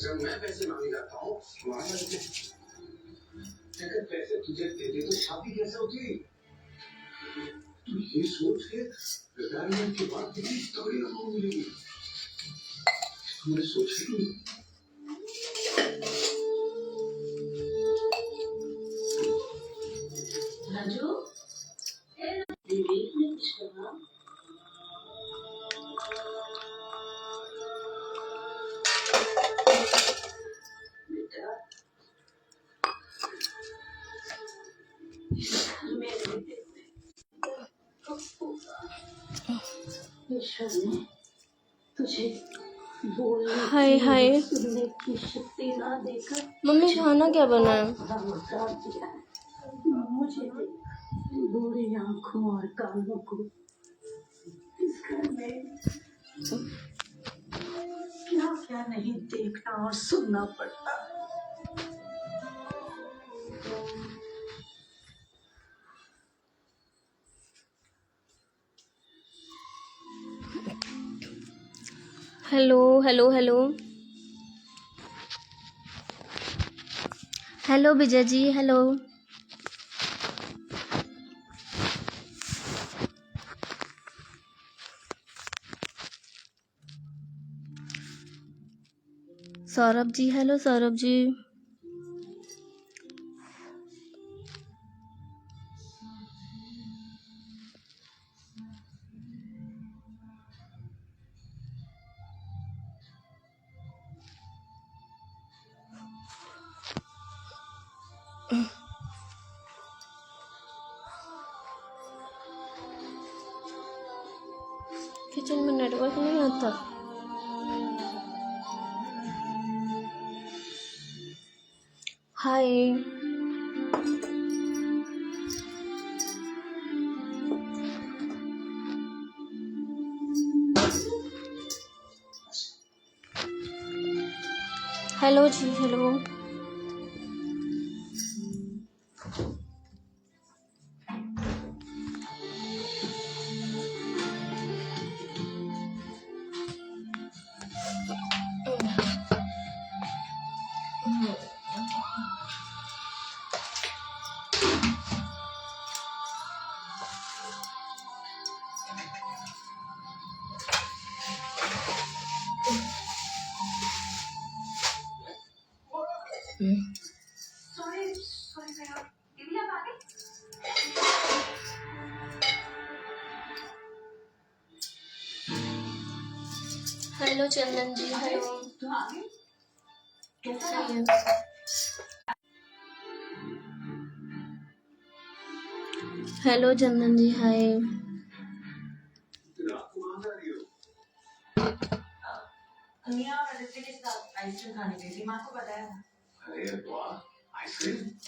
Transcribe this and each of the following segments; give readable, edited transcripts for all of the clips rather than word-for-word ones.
जब मैं पैसे मांगे जाता हूँ अगर पैसे तुझे देते तो शादी कैसे होती? तू ये सोच के रिटायरमेंट के बाद कितनी तगड़ी रकम मिलेगी तुमने सोचा ही नहीं। राजू हाय हाय सुनने की शक्ति ना देकर मम्मी खाना क्या बना है? मुझे बुरी आंखों और कानों को इस घर में क्या क्या नहीं देखना और सुनना पड़ता। Hello hello hello hello Vijay ji hello. Saurabh ji hello Saurabh ji. Kitchen में नेटवर्क नहीं आता। हाय हेलो जी हेलो। हेलो चंदन जी हेलो। हेलो चंदन जी हाय।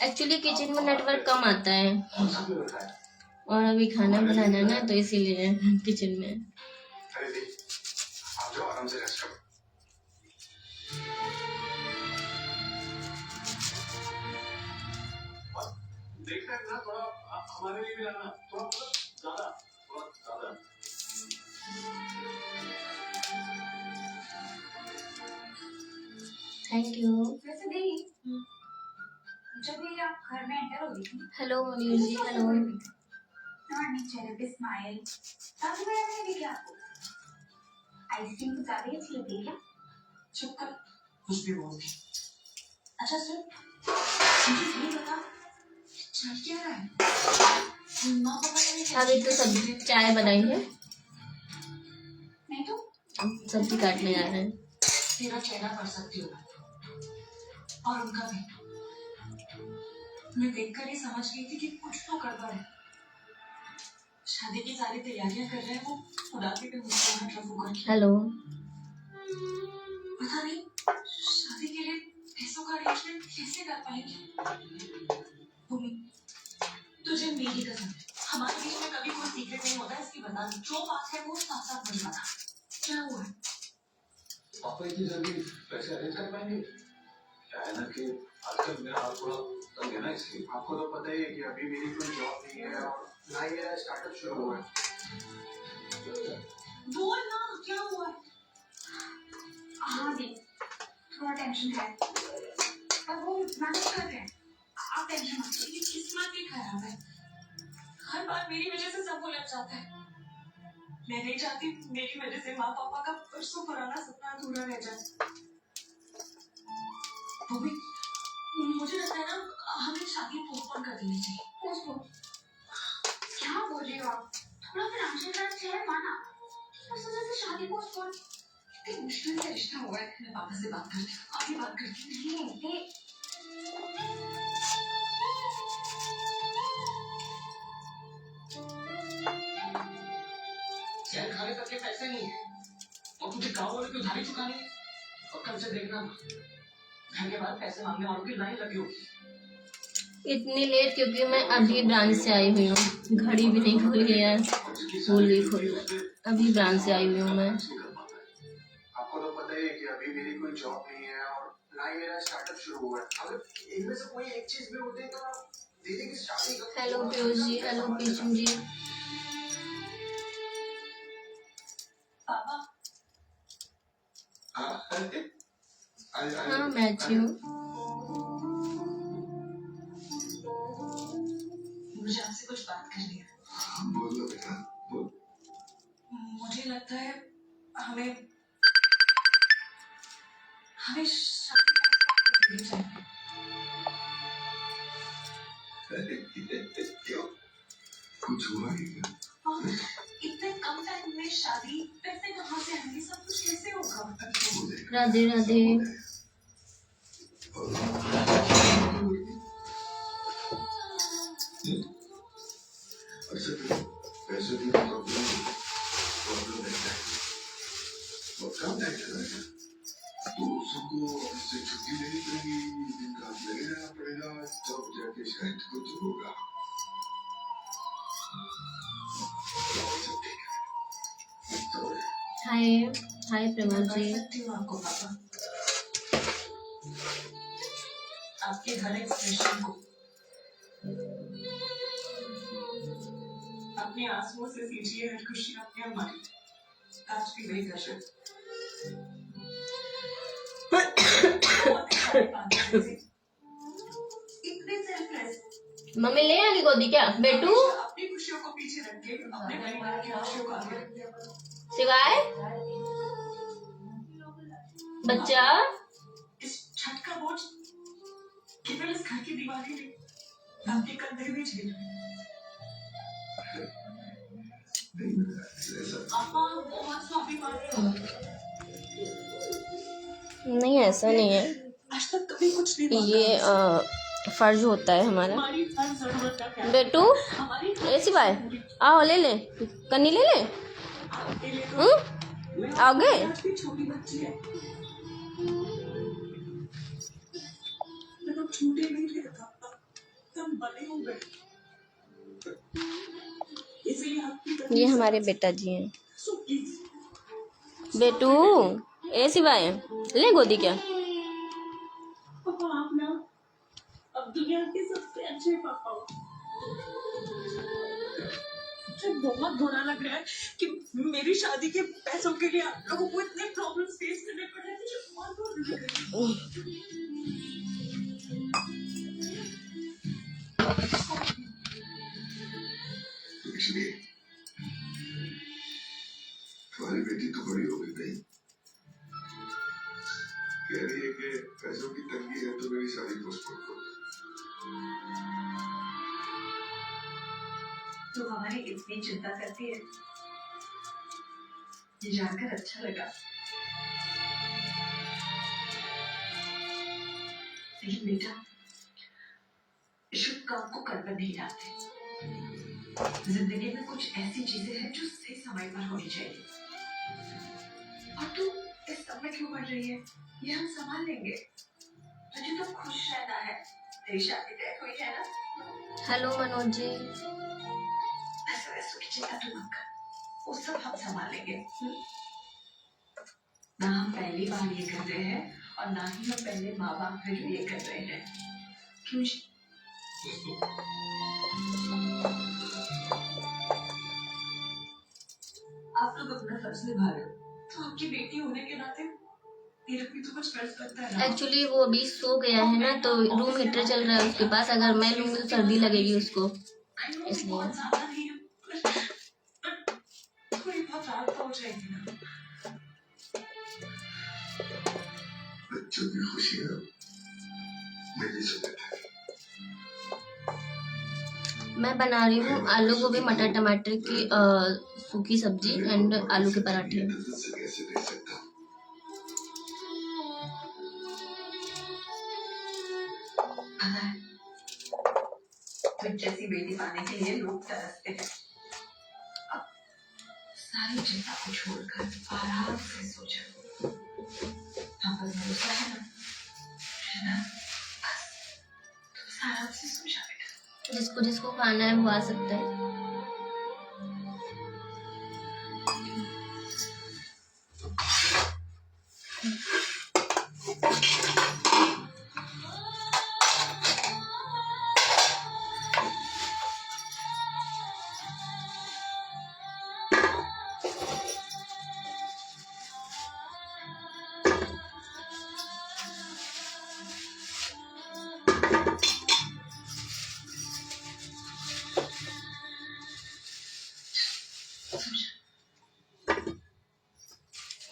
एक्चुअली किचन में नेटवर्क कम आता है और अभी खाना बनाना है ना तो इसीलिए किचन में। देखना है ना थोड़ा हमारे लिए भी लाना थोड़ा ज्यादा थोड़ा ज्यादा। Thank you. वैसे नहीं जब ये आप घर में एंटर हो गई हेलो मुनीर जी हेलो। मॉर्निंग चेहरे पे स्माइल साथ में मैंने देखा आपको आइसक्रीम तो ज्यादा ही अच्छी लगती है क्या? चुप कर कुछ भी बोलती। अच्छा सुन मुझे ये बता चल क्या रहा है? माँ पापा ने अभी तो सब्जी चाय बनाई है नहीं तो अब सब्जी काटने जा रहे हैं। तेरा चेहरा कर सकती हूँ और उनका भी। मैं देखकर ही समझ गई थी कि कुछ तो गड़बड़ है। शादी की सारी तैयारियां कर रहे हैं वो उड़ाते पे मुस्कुराहट रफू करके। हेलो पता नहीं शादी के लिए पैसों का अरेंजमेंट कैसे कैसे कर पाएंगे? भूमि, तुझे मेरी कसम, हमारे बीच में कभी कोई सीक्रेट नहीं होता, इसकी बता। जो बात है वो साफ साफ मुझे बता। क्या हुआ? पापा इतनी जल्दी पैसे अरेंज कर पाएंगे? क्या है ना कि आजकल मेरा हाथ थोड़ा तंग है ना, इसलिए। आपको तो पता ही है कि अभी मेरी कोई जॉब नहीं है और ना ही मेरा स्टार्टअप शुरू हुआ है। बोल ना, क्या हुआ है? हाँ दी, थोड़ा टेंशन है पर वो मैनेज कर रहे हैं। आप टेंशन मत लो। मेरी किस्मत ही खराब है, हर बार मेरी वजह से सब उलझ जाता है। मैं नहीं चाहती मेरी वजह से माँ पापा का परसों पुराना सपना अधूरा रह जाए। भूमि, मुझे लगता है ना हमें शादी पोस्टपोन कर देनी चाहिए। पोस्टपोन? क्या बोल रही हो आप? थोड़ा फाइनेंशियल crunch है, माना, उस वजह से शादी पोस्टपोन? इतनी मुश्किल से रिश्ता हुआ है। मैं पापा से बात करती हूँ, अभी बात करती हूँ। नहीं, शहर खाने तक के पैसे नहीं है और तुझे गाँव वालों की उधारी चुकानी है। और कल से देखना, घर के बाद पैसे मांगने वालों की लाइन लगी होगी। इतनी लेट क्योंकि मैं अभी ब्रांच से आई हुई हूँ, घड़ी भी नहीं खुली है, फूल भी खुल, अभी ब्रांच से आई हुई हूँ मैं। आपको तो पता ही है कि अभी मेरी कोई जॉब नहीं है और ना ही मेरा स्टार्टअप शुरू हुआ है। अगर इनमें से कोई एक चीज भी होती तो दीदी की शादी का। हेलो पीयूष जी, हेलो पीछू जी। पापा, हाँ मैं अच्छी हूँ। मुझे आपसे कुछ बात करनी है। बोलो बेटा, बोल। मुझे लगता है हमें हमें शादी करनी चाहिए। क्यों? कुछ हुआ ही क्या? और इतने कम टाइम में शादी, पैसे कहाँ से आएंगे, सब कुछ कैसे होगा? राधे राधे। पैसे की प्रॉब्लम रहता है, बहुत कम टाइम चला तो सबको ऑफिस से छुट्टी लेनी पड़ेगी, दिन रात लगे रहना पड़ेगा, तब जाके शायद कुछ होगा। हाय हाय प्रमोद जी। सकती हूँ आपको पापा, आपके हर एक्सप्रेशन को अपने आंसुओं से सींचिए, हर खुशी अपने हमारी। आज भी वही कर रहे। इतने सेल्फलेस। मम्मी ले आएगी गोदी क्या बेटू? अपनी खुशियों को पीछे रख के अपने परिवार की खुशियों को आगे रखते हैं। सिवाय बच्चा, इस छत का बोझ केवल इस घर की दीवारें नहीं, आपके कंधे भी झेल रहे हैं। पापा बहुत स्वाभिमानी हो। नहीं ऐसा नहीं है, आज तक कभी कुछ नहीं मांगा। ये फर्ज होता है हमारा। हमारी हर जरूरत का ख्याल बेटू हमारी ए सिवाय आओ, ले ले कन्नी, ले ले। आपके लिए तो आओगे? आज भी छोटी बच्ची है, लेकिन छोटे नहीं थे पापा, हम बड़े हो गए। इसलिए आपकी ये हमारे बेटा जी हैं। सो प्लीज बेटू ए सिवाय ले गोदी क्या? पापा, आप ना अब दुनिया के सबसे अच्छे पापा हो। मुझे बहुत बुरा लग रहा है कि मेरी शादी के पैसों के लिए आप लोगों को इतने प्रॉब्लम्स फेस करने पड़ रहे हैं। मुझे बहुत बुरा लग रहा है। इसलिए तुम्हारी बेटी तो बड़ी हो गई नहीं, कह रही है कि पैसों की तंगी है तो मेरी शादी पोस्टपोन करो। तो हमारी इतनी चिंता करती है, ये जानकर अच्छा लगा। लेकिन बेटा, शुभ काम को कर पर नहीं डालते। जिंदगी में कुछ ऐसी चीजें हैं जो सही समय पर होनी चाहिए। और तू इस सब में क्यों पड़ रही है? ये हम संभाल लेंगे। तुझे तो खुश रहना है, तेरी शादी तय हुई है ना। हेलो मनोज जी। ऐसा वैसा की चिंता तू मत कर, वो सब हम संभाल लेंगे। ना हम पहली बार ये कर रहे हैं और ना ही हम पहले माँ बाप में जो ये कर रहे हैं। क्यों? आप लोग अपना फर्ज निभा रहे हो, तो आपकी बेटी होने के नाते मेरा भी तो कुछ फर्ज बनता है ना। एक्चुअली वो अभी सो गया है ना, तो रूम हीटर चल रहा है उसके पास, अगर मैं लूंगी तो सर्दी लगेगी उसको, इसलिए। बहुत ज्यादा नहीं है, पर थोड़ी बहुत राहत तो हो जाएगी ना। बच्चों की खुशियाँ मेरी सुनत है। मैं बना रही हूँ आलू गोभी मटर टमाटर की सूखी सब्जी एंड आलू के पराठे। नजर से कैसे देख सकता हूँ? पता है, तुझ जैसी बेटी पाने के लिए लोग तरसते हैं। अब सारी चिंता को छोड़कर आराम से सो जाओ। हम पर भरोसा है ना? बस तुम आराम से सो जाओ बेटा। जिसको जिसको खाना है वो आ सकता है।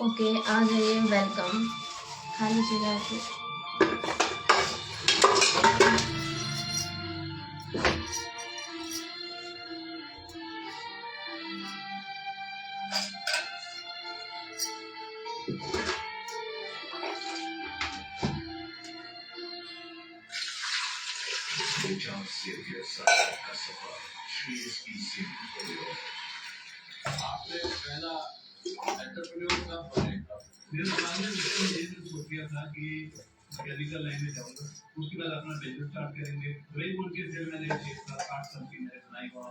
ओके, आ जाइए, वेलकम। खा लीजिएगा आप। आपने पहला एंटरप्रेन्योर कब बनेगा? मेरे दिमाग में यही सोच लिया था कि मैकेनिकल लाइन में जाऊंगा, उसके बाद अपना बिजनेस स्टार्ट करेंगे। वही बोल के फिर मैंने आर्ट कंपनी में बनाई और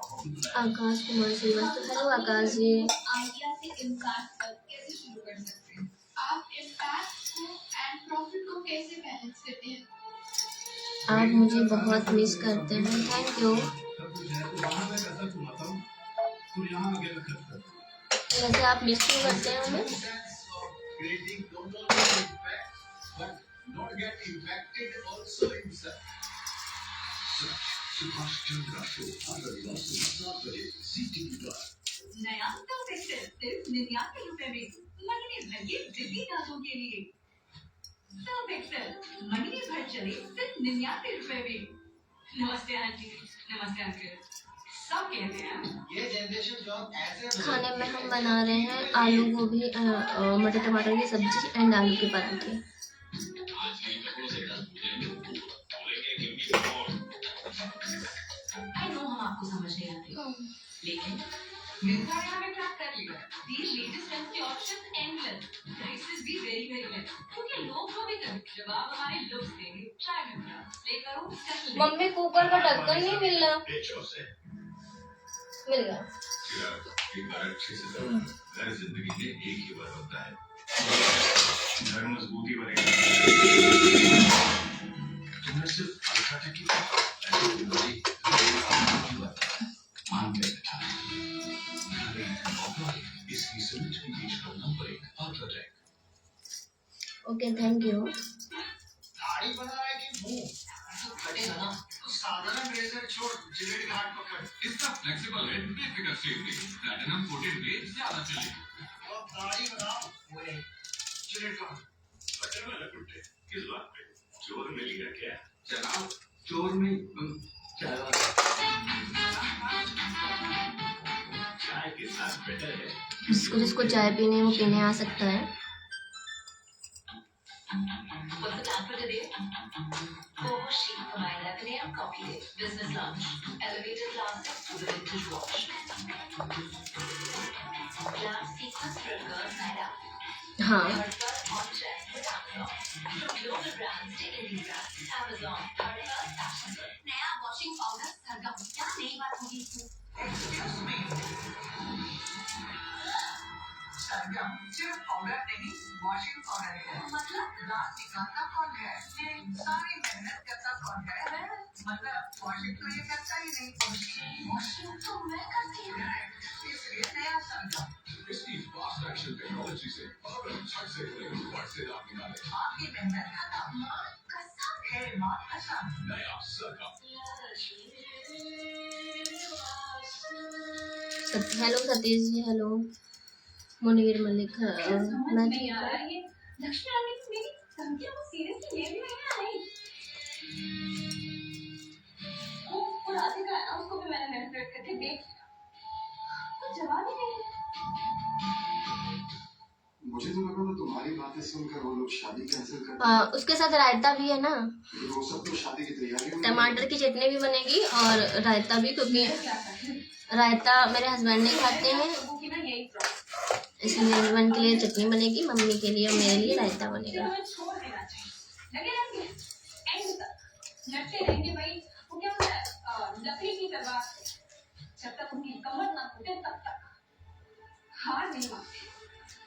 आकाश कुमार श्रीवास्तव। हेलो आकाश जी। आइडिया से इम्पैक्ट तक कैसे शुरू कर सकते हैं? आप इम्पैक्ट को एंड प्रॉफिट को कैसे बैलेंस करते हैं? आप मुझे बहुत मिस करते हैं। Thank you. सब कुछ है, तो वहाँ मैं कैसा सुनाता हूँ, तो यहाँ आगे मैं खर्च करता हूँ। वैसे आप मिस क्यों करते हैं हमें? Creating don't only impact, but not get impacted also inside. Subhash Chandra show हर रविवार सुबह 7 बजे ZTV पर। नया सर्फ एक्सेल सिर्फ 99 रुपए में, महीने भर के दिल्ली दांतों के लिए। सर्फ एक्सेल महीने भर चले सिर्फ 99 रुपए में। नमस्ते आंटी, नमस्ते अंकल, सब कहते हैं ये जनरेशन जो ऐसे। खाने में हम बना रहे हैं आलू गोभी मटर टमाटर की सब्जी एंड आलू के पराठे। आई नो हम आपको समझ नहीं आते, लेकिन मिंत्रा ने हमें ट्रैक कर लिया। These latest fancy options endless, prices भी very very less। क्योंकि लोग जो भी करें, जब आप हमारे लुक्स देंगे, ट्राई मिंत्रा ले करो स्पेशल। मम्मी कुकर का ढक्कन नहीं मिल रहा। मिल गया। एक बार अच्छे से घर जिंदगी में एक ही बार होता है, घर मजबूती बनेगा। तुमने सिर्फ अल्ट्राटेक की इसकी सीमेंट की बीच का number 1 UltraTech. Okay, thank you. दाढ़ी बना रहा है कि मुंह कटेगा ना, तो साधारण रेजर छोड़ जिलेट घाट पकड़। इसका फ्लेक्सिबल है, बेफिक्र सेफ्टी, प्लैटिनम कोटेड ब्लेड ज्यादा चलेगी। अब दाढ़ी बनाओ, वो नहीं जिलेट घाट। बटन वाला कुत्ते किस बात पे? चोर मिल गया क्या? जनाब चोर नहीं, चाय वाला। चाय के साथ बेटर है। जिसको जिसको चाय पीनी है वो पीने आ सकता है। What's the plan for today? Oh, sheet for my 11 a.m. coffee date, business lunch, elevator classes to the vintage watch. Glass sequence for a girls' night out. हाँ, Haircut on trend with Amazon. From global brands to indie brands. Amazon, नया washing powder सरगम, क्या नई बात होगी इसमें? Excuse me. सरगम सिर्फ powder नहीं, washing powder है। मतलब रात निकालता कौन है? सारी मेहनत करता कौन है? मतलब वॉशिंग तो ये करता ही नहीं। वॉशिंग तो मैं करती हूँ। इसलिए नया सरगम। इसकी फास्ट एक्शन टेक्नोलॉजी से पाउडर झट से फट से दाग निकाले। आपकी मेहनत खत्म। माँ कसम। है माँ कसम। नया सरगम। Hello Satish ji, hello Munir Malik. समझ मैं नहीं आ रहा है ये लक्ष्मी आंटी की मेरी धमकियों को सीरियसली ले भी नहीं आ रही। वो राधिका है ना, उसको भी मैंने मैनिपुलेट करके देख लिया, वो जवाब ही नहीं। मुझे तो लगा था तुम्हारी बातें सुनकर वो लोग शादी कैंसिल कर उसके साथ रायता भी है ना, वो सब तो शादी की तैयारी में टमाटर की चटनी भी बनेगी और रायता भी, क्योंकि रायता मेरे हस्बैंड नहीं खाते हैं, लोगों की ना यही प्रॉब्लम। इसलिए हस्बैंड के लिए चटनी बनेगी, मम्मी के लिए और मेरे लिए रायता इसे बनेगा। हमें छोड़ देना चाहिए। लगे रहेंगे एंड तक लड़ते रहेंगे भाई। वो क्या होता है लकड़ी की तलवार से, जब तक उनकी कमर ना टूटे तब तक हार नहीं मानते।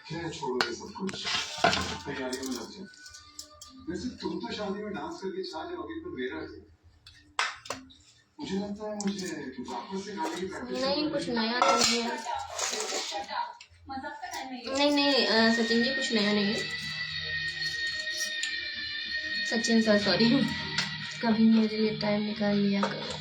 क्या छोड़ो ये सब कुछ, तैयारियों में लग जाओ। वैसे तुम तो शादी में डांस करके छा जाओगे, पर मेरा क्या? मुझे लगता है मुझे वापस से गाने की प्रैक्टिस नहीं, कुछ नया नहीं है। मजाक का टाइम नहीं है। नहीं नहीं सचिन जी, कुछ नया नहीं है। सचिन सर सॉरी, कभी मेरे लिए टाइम निकाल लिया करो।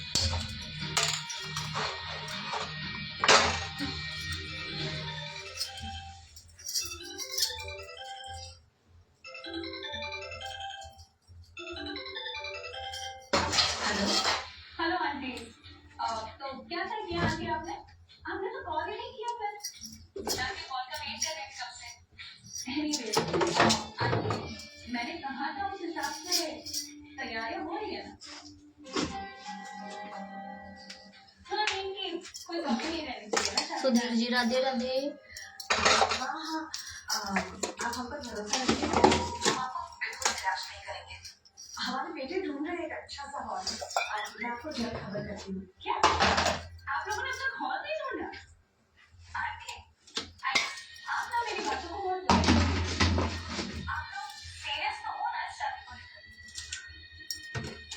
Hello aunty. तो क्या तय किया आंटी आपने? आपने तो कॉल ही नहीं किया फिर। आपके कॉल का वेट कर रहे हैं कब से। एनीवे आंटी, मैंने कहा था उस हिसाब से तैयारियां हो रही है ना? हाँ नहीं कि कोई कमी नहीं रहनी चाहिए ना। सुधीर जी राधे राधे। हाँ आप हम पर भरोसा रखिए, हम आपको बिल्कुल निराश नहीं करेंगे। हमारे बेटे ढूंढ रहे एक अच्छा सा हॉल, आज मैं आपको जल्द खबर करती हूँ। क्या आप लोगों ने अब तक हॉल नहीं ढूंढा? आंटी आप ना मेरी बातों को बहुत बुरी आप लोग सीरियस तो हो ना इस शादी को लेकर।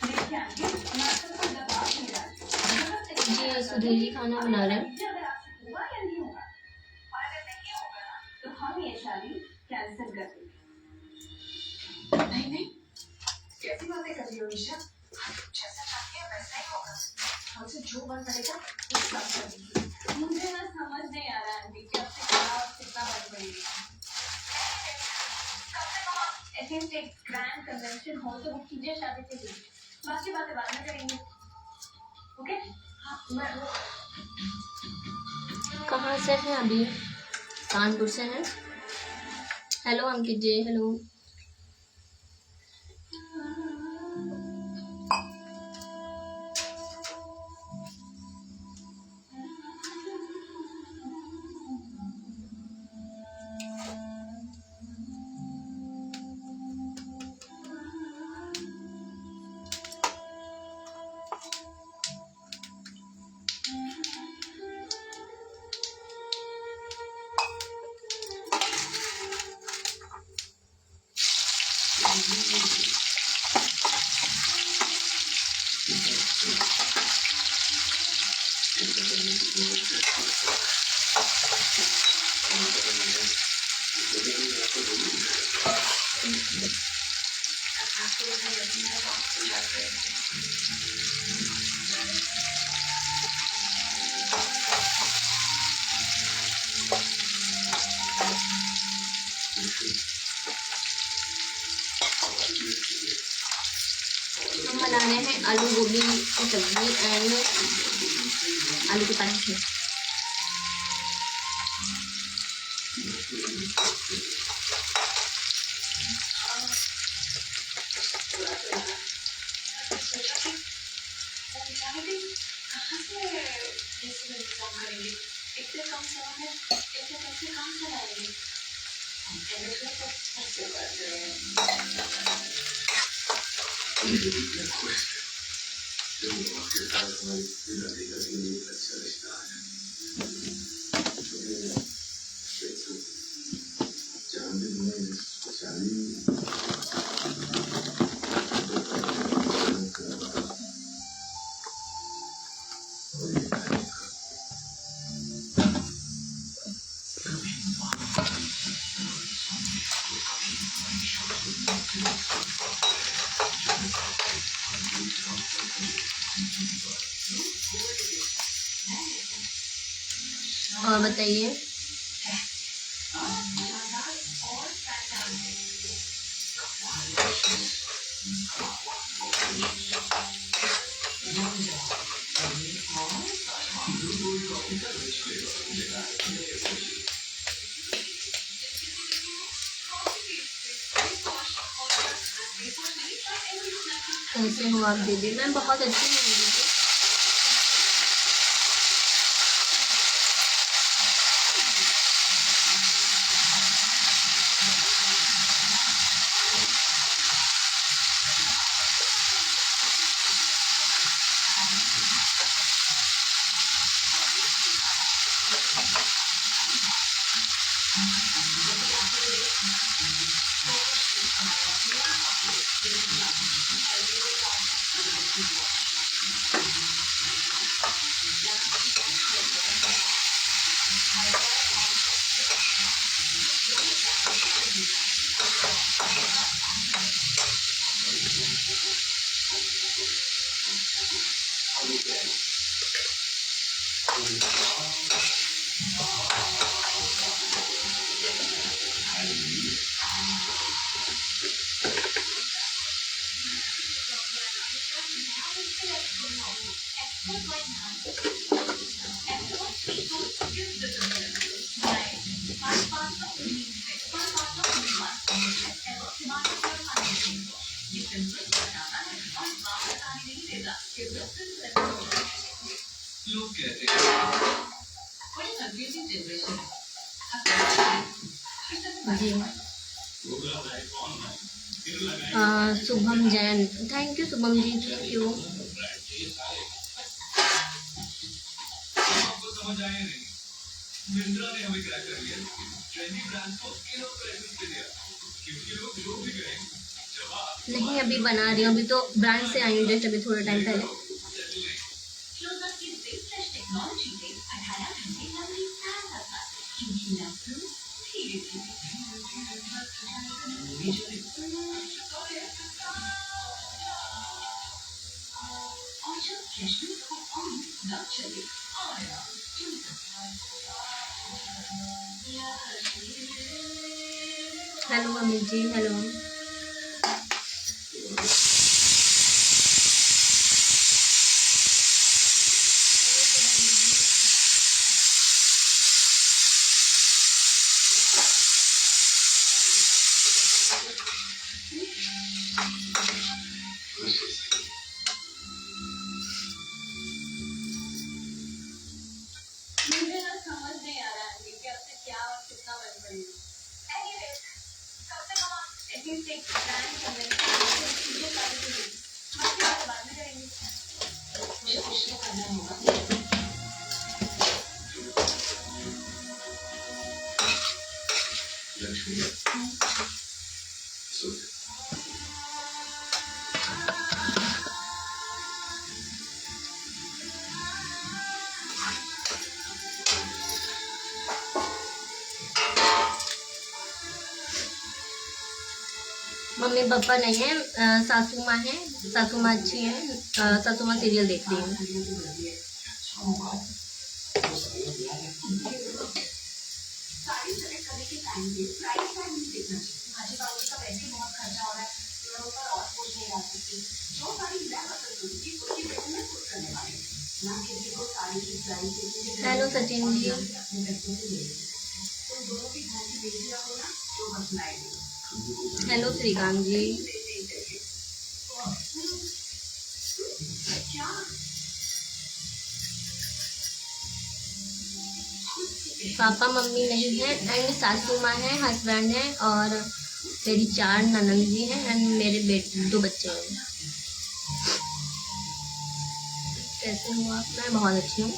देखिए आंटी, मैं आपको कोई दबाव नहीं डालती। जी सुधीर जी खाना बना रहे हैं। अगर आपसे हुआ या नहीं होगा, और अगर नहीं होगा ना तो हम ये शादी कैंसिल कर देंगे। नहीं नहीं, कैसी बातें कर रही हो निशा? जैसा चाहती है वैसा ही होगा। हमसे जो बन पड़ेगा वो सब करेंगे। मुझे ना समझ नहीं आ रहा आंटी कि आपसे क्या और कितना बन पड़ेगी। कम से कम एटलीस्ट एक ग्रैंड कन्वेंशन हो तो वो कीजिए शादी के दिन, बाकी बातें बाद में करेंगे। ओके? हाँ मैं कहाँ से हैं अभी? कानपुर से हैं। हेलो अंकित जी, हेलो। हम बना रहे हैं आलू गोभी की सब्जी एंड आलू के पराठे। कहाँ से ये सब इंतजाम करेंगे? इतने कम समय में इतने पैसे कहाँ से लाएंगे? एंड इसमें तो पैसे बढ़ रहे हैं। मुझे इतना खुश है जब वो आपके साथ हमारी जिंदगी का लिए एक अच्छा रिश्ता है। चांद में चांदनी और ये और बताइए। कैसे हो आप दीदी? मैं बहुत अच्छी हूँ दीदी। लोग कहते हैं What is confusing generation? जी पूरा लाइफ ऑनलाइन इन लगाए Shubham Jain, thank you Shubham ji, thank you. आपको समझ आया नहीं? मिंत्रा ने हमें क्या कर लिया? ट्रेंडी ब्रांड को किलो प्रेजेंस दे दिया क्योंकि लोग जो भी करें जवाब नहीं अभी बना रही हूँ, अभी तो ब्रांड से आई हूँ जस्ट अभी थोड़ा टाइम पहले। क्लोजअप की रिफ्रेश टेक्नोलॉजी से 18 घंटे लंबी ताज़ा सांस, क्योंकि लफ्ज़ धीरे और जब फ्रेशनेस को ऑन न चले आया हेलो अमित जी, हेलो। मुझे ना समझ नहीं आ रहा है कि अब से क्या और कितना बन पड़ी। Anyways, कब तक हम एटलीस्ट एक प्लान कर लेंगे, चीजें सारी चीजें बाकी बात बाद में करेंगे। मुझे कुछ तो करना होगा। लक्ष्मी सुन मम्मी पापा नहीं है, सासू माँ है, सासू माँ अच्छी है, सासू माँ सीरियल देख रही है। साड़ी सेलेक्ट करने के टाइम पे प्राइस टैग नहीं देखना चाहिए। भाजी पाजी का वैसे ही बहुत खर्चा हो रहा है, मैं उन पर और बोझ नहीं डाल सकती। जो साड़ी मैं पसंद करूंगी उसकी रेट में खुद करने वाली हूँ। ना किसी को साड़ी की प्राइस देखी है। हेलो सचिन जी, अपने पैसों से ले लेते हैं। तुम दोनों की घर की बेटियां हो ना, जो बस लाएगी। हेलो श्रीकांत जी। क्या? पापा मम्मी नहीं है एंड सासू माँ है, हस्बैंड है और मेरी 4 ननंद जी हैं एंड मेरे 2 बच्चे हैं। कैसे हो आप? मैं बहुत अच्छी हूँ।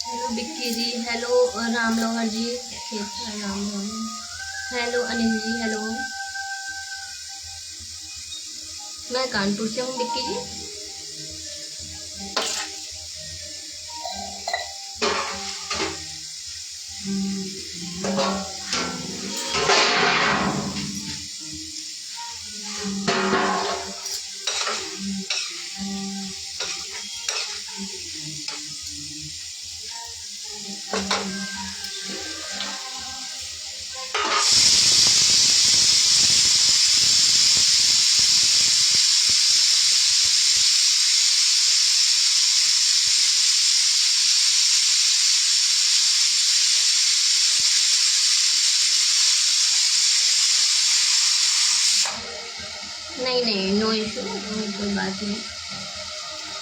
हेलो बिक्की जी, हेलो राम लोहर जी, कैसा है राम लोहर? Hello Anil ji, hello. मैं कानपुर से हूँ बिक्की जी। नहीं नहीं, नो इशू, कोई बात नहीं।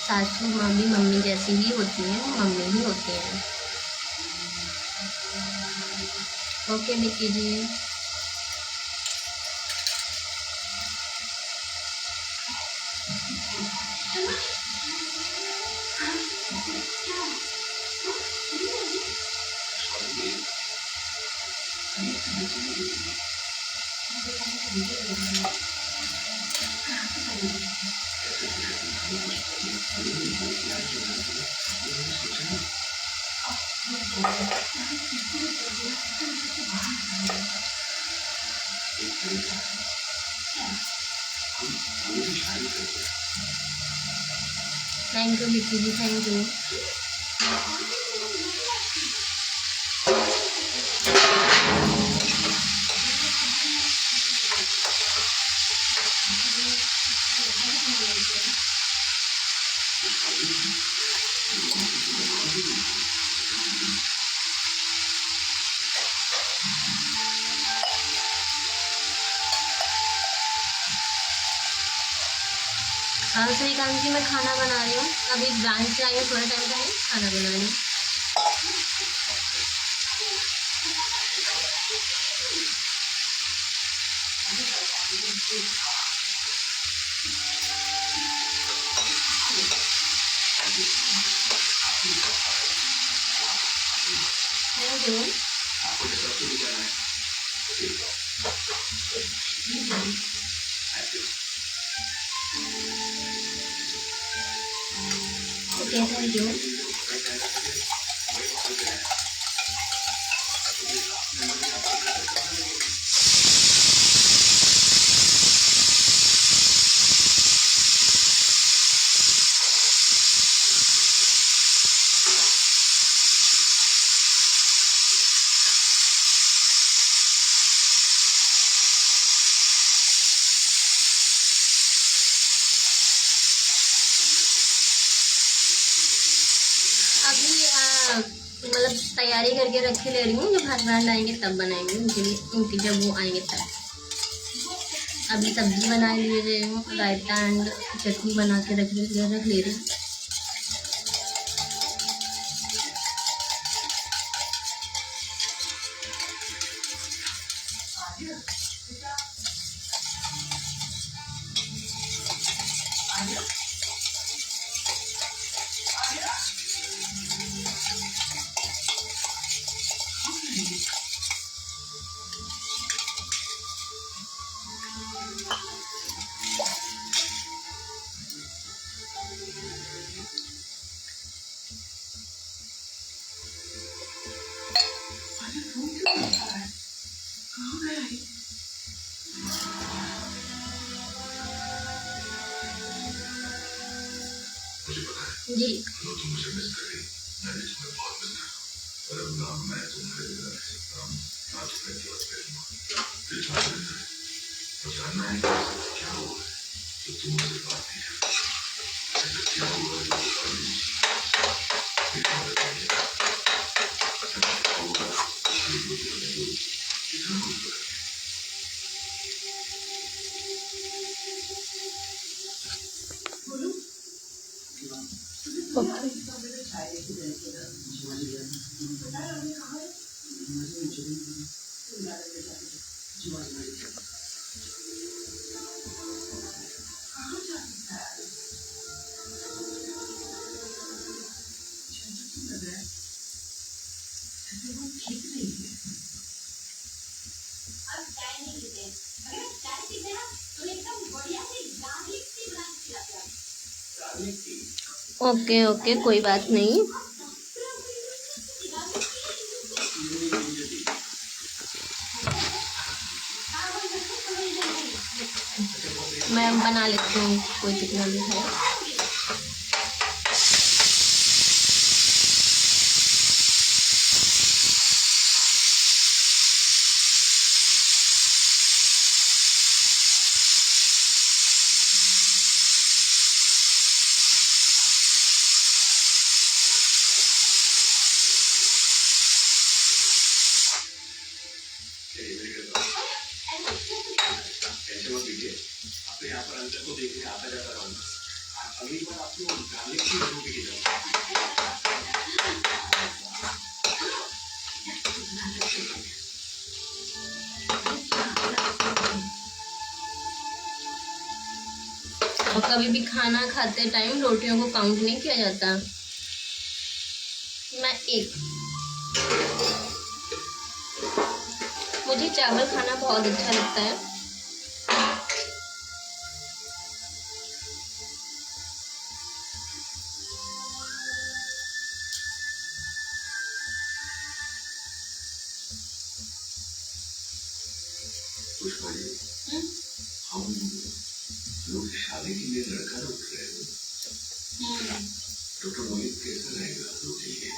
सासू माँ भी मम्मी जैसी ही होती हैं, मम्मी ही होती हैं। Okay Bikki ji. Thank you Bikki ji, thank you. Shrikant ji, मैं खाना बना रही हूँ, अभी ब्रांच से आई हूँ, थोड़ा टाइम पहले खाना बना रही हूँ। Thank you. Okay, thank you. मतलब तैयारी करके रख के ले रही हूँ, जब हस्बैंड आएंगे तब बनाएंगे उनके लिए, उनकी जब वो आएंगे तब। अभी सब्जी बना ले रही हूँ, रायता एंड चटनी बना के रख ले रही हूँ। जी तुम मुझे मिस कर रही, मैं भी तुम्हें बहुत मिस कर रहा हूँ। पर अब ना मैं तुम्हारे बिना रह सकता हूँ, ना तुम्हें केवल करूँगा। और जानना है कि क्या हुआ है तो तुम मुझसे बात नहीं करती। ऐसा क्या हुआ है जो बता नहीं सकती। क्या हुआ है इतना कुछ बता। अब चाय नहीं पीते हैं। अगर आप चाय पीते हैं ना तो एकदम बढ़िया सी गार्लिक टी बना के खिलाते हैं। ओके ओके, कोई बात नहीं। मैं बना लेती हूँ, कोई कितना भी है। कैसे मत लीजिए, अपने यहाँ पर अंतर को देखने आता जाता रहूंगा। अगली बार आपको गार्लिक की जरूर की और कभी भी खाना खाते टाइम रोटियों को काउंट नहीं किया जाता। मैं एक, मुझे चावल खाना बहुत अच्छा लगता है। पुष्पा जी, हम लोग शादी के लिए लड़का ढूंढ रहे हैं। डॉक्टर मोहित कैसा रहेगा लोग के लिए?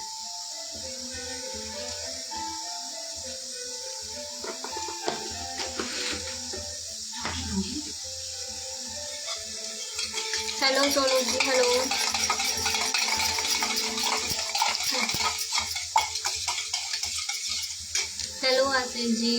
Hello Sonu ji, hello. Hello Ashish ji.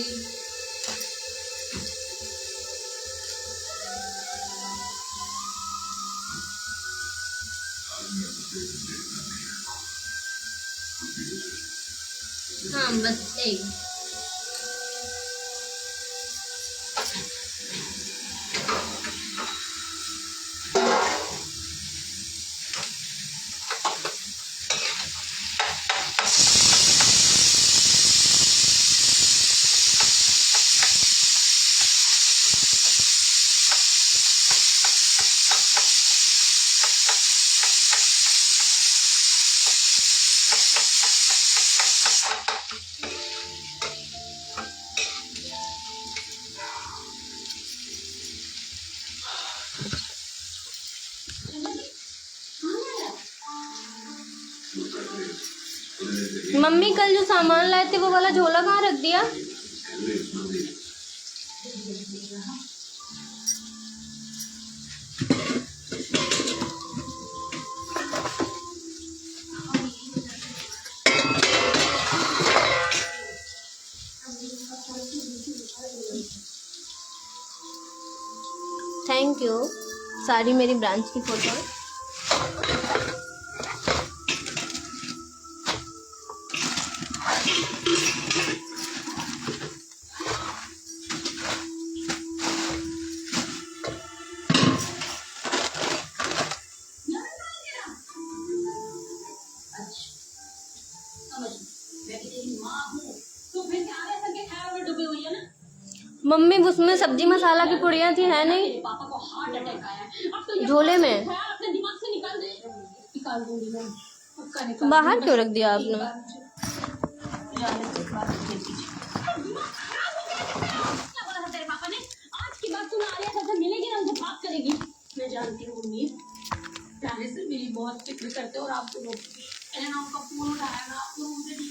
हाँ बस एक। मम्मी कल जो सामान लाए थे वो वाला झोला कहाँ रख दिया? Thank you. सारी मेरी ब्रांच की फोटो है। मम्मी उसमें सब्जी मसाला की पुड़ियाँ थी, है नहीं पापा को हार्ट अटैक आया है। अब तो झोले में। अपने दिमाग से निकाल दूंगी मैं। पक्का निकाल बाहर क्यों रख दिया आपने? क्या बोला था तेरे पापा ने? आज की बात तूने आलिया से मिलेगी ना मुझे बात करेगी। मैं जानती हूँ मम्मी, प्यारे से मेरी बहुत फिक्र करते हो और आप दोनों मैंने ना उनका फोन उठाया ना आपको मुझे नहीं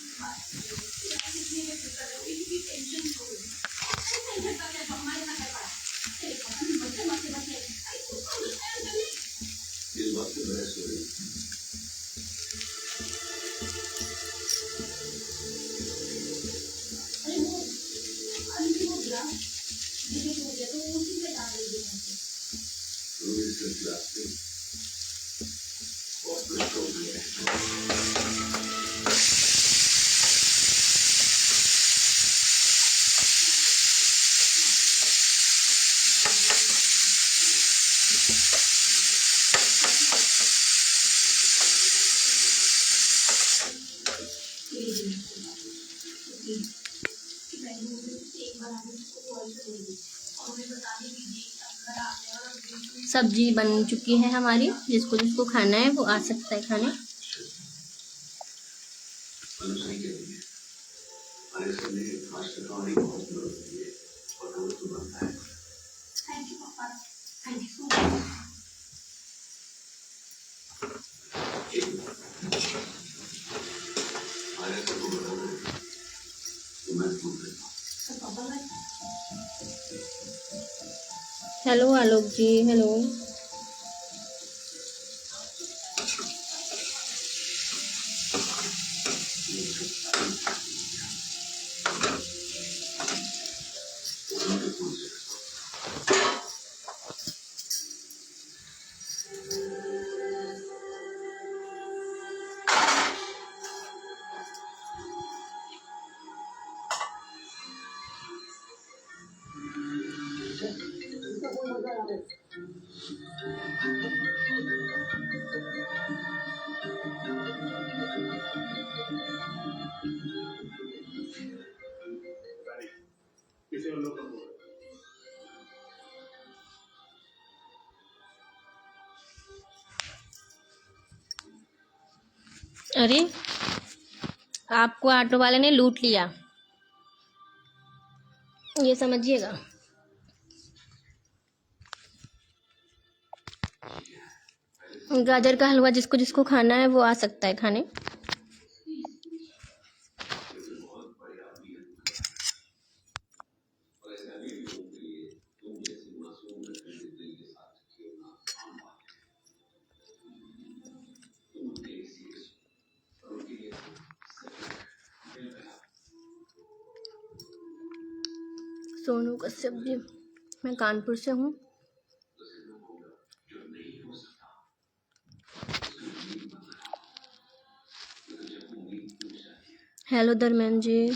टेंशन नहीं होगी। हमारे साथ है पड़ा इस बात पे बहस हो रही है। क्लास में बहुत बड़ा प्रॉब्लम है। सब्जी बन चुकी है हमारी, जिसको जिसको खाना है वो आ सकता है खाने। अनुसार क्या है हमारे सामने नाश्ता खाने की बहुत जरूरत है और वो तो बनता है थैंक यू पापा, थैंक यू सो मच। आया सबको बता दो तो मैं फोन करता हूँ। तो पापा मैं हेलो आलोक जी, हेलो। उन्होंने फोन से किसे उन लोग का फोन अरे आपको ऑटो वाले ने लूट लिया, ये समझिएगा। गाजर का हलवा जिसको जिसको खाना है वो आ सकता है खाने। बहुत बड़े आदमी है और ऐसे अभी भी लोगों के लिए तुम जैसी मासूम लड़की के दिल के साथ खेलना आम बात है। तुम उनके लिए सीरियस और उनके लिए दिल बना सोनू कश्यप जी, मैं कानपुर से हूँ। जो नहीं हो सकता उसकी उम्मीद मत लगाओ क्योंकि जब उम्मीद टूट जाती है हेलो धर्मेंद्र जी।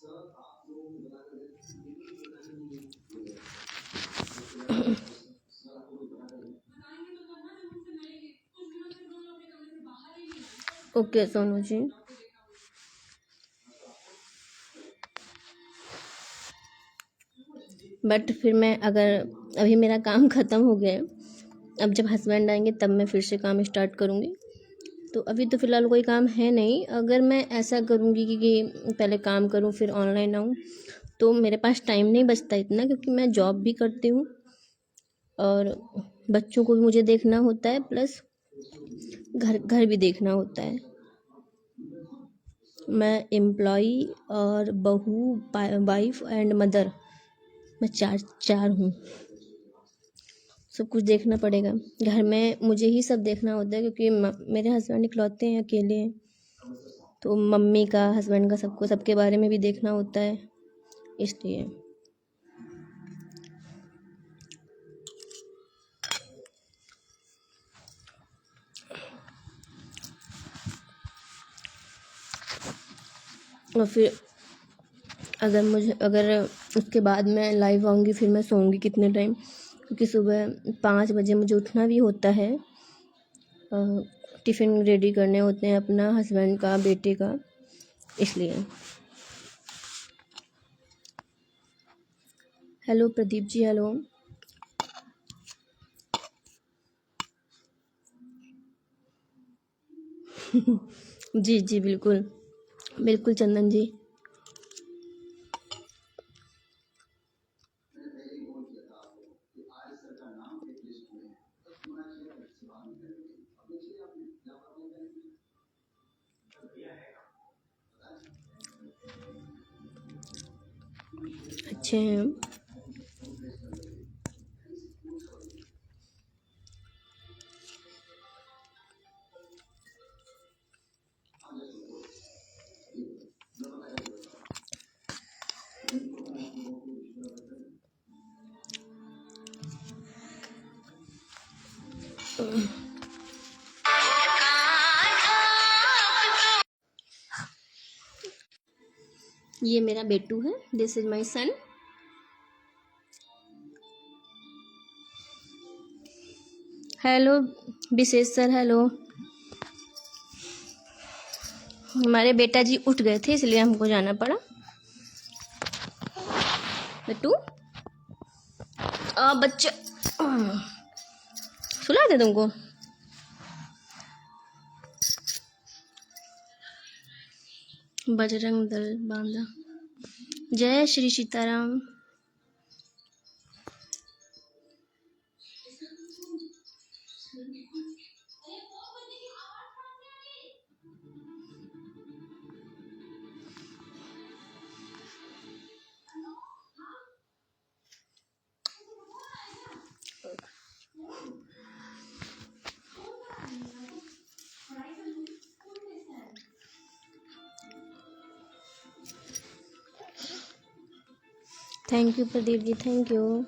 फिर बहुत दुख होता है दर्द होता है जैसे इस वक्त मुझे और तुम्हारी माँ को हो रहा है। ओके सोनू जी। बट फिर मैं अगर अभी मेरा काम ख़त्म हो गया है, अब जब हस्बैंड आएंगे तब मैं फिर से काम स्टार्ट करूँगी। तो अभी तो फ़िलहाल कोई काम है नहीं। अगर मैं ऐसा करूँगी कि पहले काम करूँ फिर ऑनलाइन आऊँ, तो मेरे पास टाइम नहीं बचता इतना, क्योंकि मैं जॉब भी करती हूँ और बच्चों को भी मुझे देखना होता है, प्लस घर घर भी देखना होता है। मैं एम्प्लॉई और बहू, वाइफ एंड मदर, मैं चार हूँ। सब कुछ देखना पड़ेगा घर में, मुझे ही सब देखना होता है, क्योंकि मेरे हस्बैंड इकलौते हैं, अकेले हैं। तो मम्मी का, हस्बैंड का, सबको सबके बारे में भी देखना होता है, इसलिए। और फिर अगर उसके बाद मैं लाइव आऊँगी, फिर मैं सोऊंगी कितने टाइम, क्योंकि सुबह 5 बजे मुझे उठना भी होता है। टिफ़िन रेडी करने होते हैं अपना, हस्बैंड का, बेटे का, इसलिए। Hello Pradeep ji, hello. जी जी बिल्कुल बिल्कुल चंदन जी। अच्छे हैं। ये मेरा बेटू है, this is my son. Hello Vishesh sir, hello. हमारे बेटा जी उठ गए थे इसलिए हमको जाना पड़ा। बेटू बच्चा सुला दे तुमको। बजरंग दल बांधा। जय Shri Sitaram. Thank you Pradeep ji, thank you.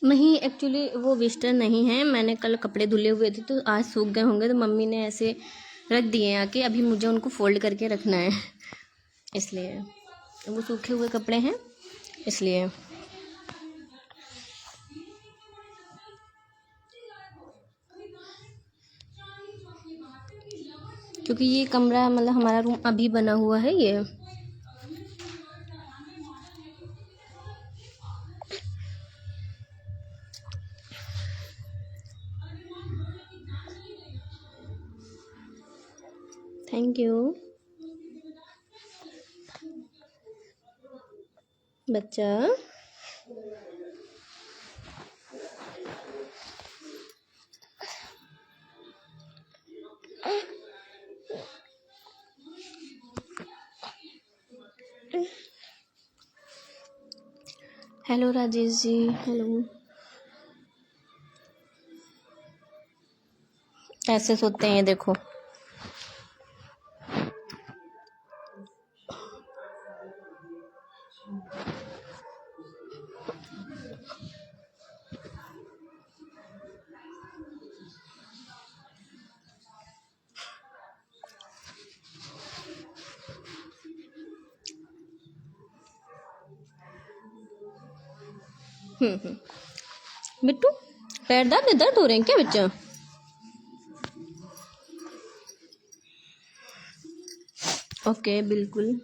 नहीं एक्चुअली वो वेस्टर्न नहीं है, मैंने कल कपड़े धुले हुए थे तो आज सूख गए होंगे तो मम्मी ने ऐसे रख दिए हैं आके, अभी मुझे उनको फोल्ड करके रखना है इसलिए। वो सूखे हुए कपड़े हैं इसलिए। क्योंकि ये कमरा मतलब हमारा रूम अभी बना हुआ है ये। थैंक यू बच्चा। Hello Rajesh ji, hello. ऐसे सोते हैं देखो। बिट्टू पैर दर्द हो रहे हैं क्या बच्चा? ओके बिल्कुल।